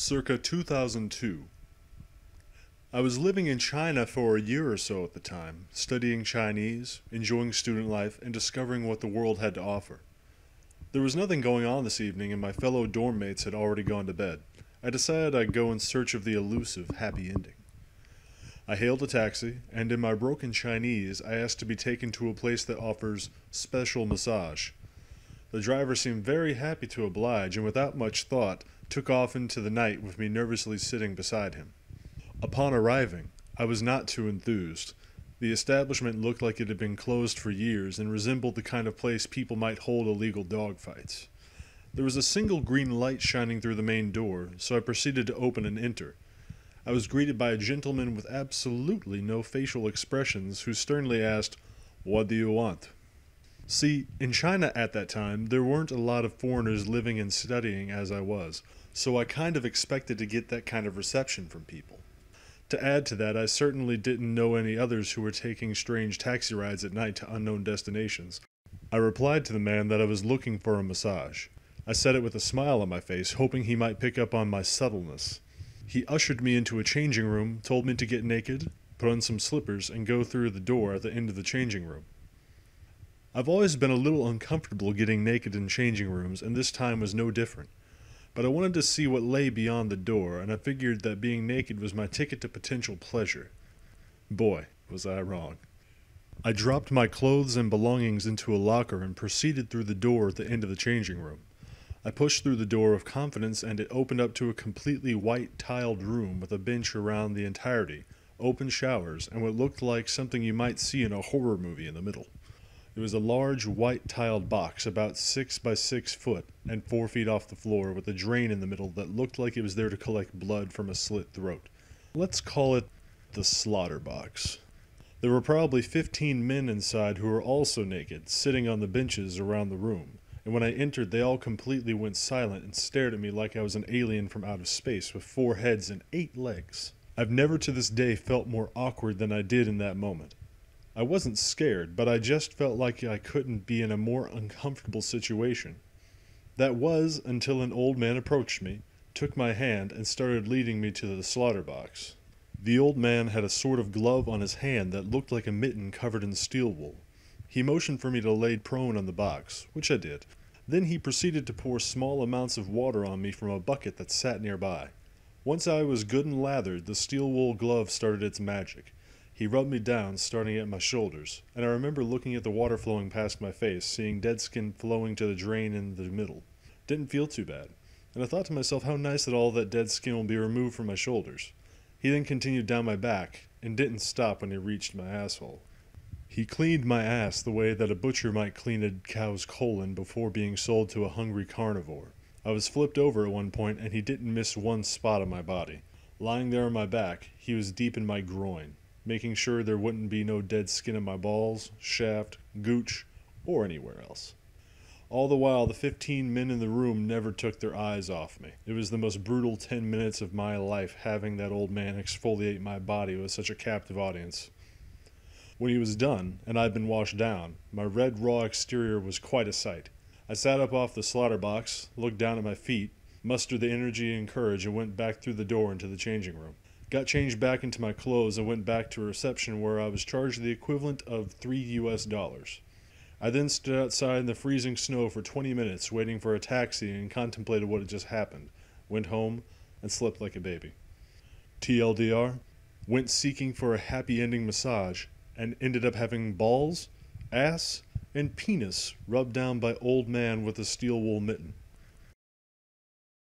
Circa 2002. I was living in China for a year or so at the time, studying Chinese, enjoying student life, and discovering what the world had to offer. There was nothing going on this evening, and my fellow dorm mates had already gone to bed. I decided I'd go in search of the elusive happy ending. I hailed a taxi, and in my broken Chinese, I asked to be taken to a place that offers special massage. The driver seemed very happy to oblige, and without much thought, took off into the night with me nervously sitting beside him. Upon arriving, I was not too enthused. The establishment looked like it had been closed for years and resembled the kind of place people might hold illegal dogfights. There was a single green light shining through the main door, so I proceeded to open and enter. I was greeted by a gentleman with absolutely no facial expressions who sternly asked, "What do you want?" See, in China at that time, there weren't a lot of foreigners living and studying as I was, so I kind of expected to get that kind of reception from people. To add to that, I certainly didn't know any others who were taking strange taxi rides at night to unknown destinations. I replied to the man that I was looking for a massage. I said it with a smile on my face, hoping he might pick up on my subtleness. He ushered me into a changing room, told me to get naked, put on some slippers, and go through the door at the end of the changing room. I've always been a little uncomfortable getting naked in changing rooms, and this time was no different. But I wanted to see what lay beyond the door, and I figured that being naked was my ticket to potential pleasure. Boy, was I wrong. I dropped my clothes and belongings into a locker and proceeded through the door at the end of the changing room. I pushed through the door with confidence, and it opened up to a completely white tiled room with a bench around the entirety, open showers, and what looked like something you might see in a horror movie in the middle. It was a large white tiled box about 6 by 6 foot and 4 feet off the floor with a drain in the middle that looked like it was there to collect blood from a slit throat. Let's call it the slaughter box. There were probably 15 men inside who were also naked, sitting on the benches around the room, and when I entered they all completely went silent and stared at me like I was an alien from out of space with 4 heads and 8 legs. I've never to this day felt more awkward than I did in that moment. I wasn't scared, but I just felt like I couldn't be in a more uncomfortable situation. That was until an old man approached me, took my hand, and started leading me to the slaughter box. The old man had a sort of glove on his hand that looked like a mitten covered in steel wool. He motioned for me to lay prone on the box, which I did. Then he proceeded to pour small amounts of water on me from a bucket that sat nearby. Once I was good and lathered, the steel wool glove started its magic. He rubbed me down, starting at my shoulders, and I remember looking at the water flowing past my face, seeing dead skin flowing to the drain in the middle. Didn't feel too bad, and I thought to myself how nice that all that dead skin will be removed from my shoulders. He then continued down my back, and didn't stop when he reached my asshole. He cleaned my ass the way that a butcher might clean a cow's colon before being sold to a hungry carnivore. I was flipped over at one point, and he didn't miss one spot on my body. Lying there on my back, he was deep in my groin, making sure there wouldn't be no dead skin in my balls, shaft, gooch, or anywhere else. All the while, the 15 men in the room never took their eyes off me. It was the most brutal 10 minutes of my life having that old man exfoliate my body with such a captive audience. When he was done, and I'd been washed down, my red raw exterior was quite a sight. I sat up off the slaughter box, looked down at my feet, mustered the energy and courage, and went back through the door into the changing room. Got changed back into my clothes and went back to reception where I was charged the equivalent of $3. I then stood outside in the freezing snow for 20 minutes waiting for a taxi and contemplated what had just happened, went home, and slept like a baby. TLDR, went seeking for a happy ending massage and ended up having balls, ass, and penis rubbed down by old man with a steel wool mitten.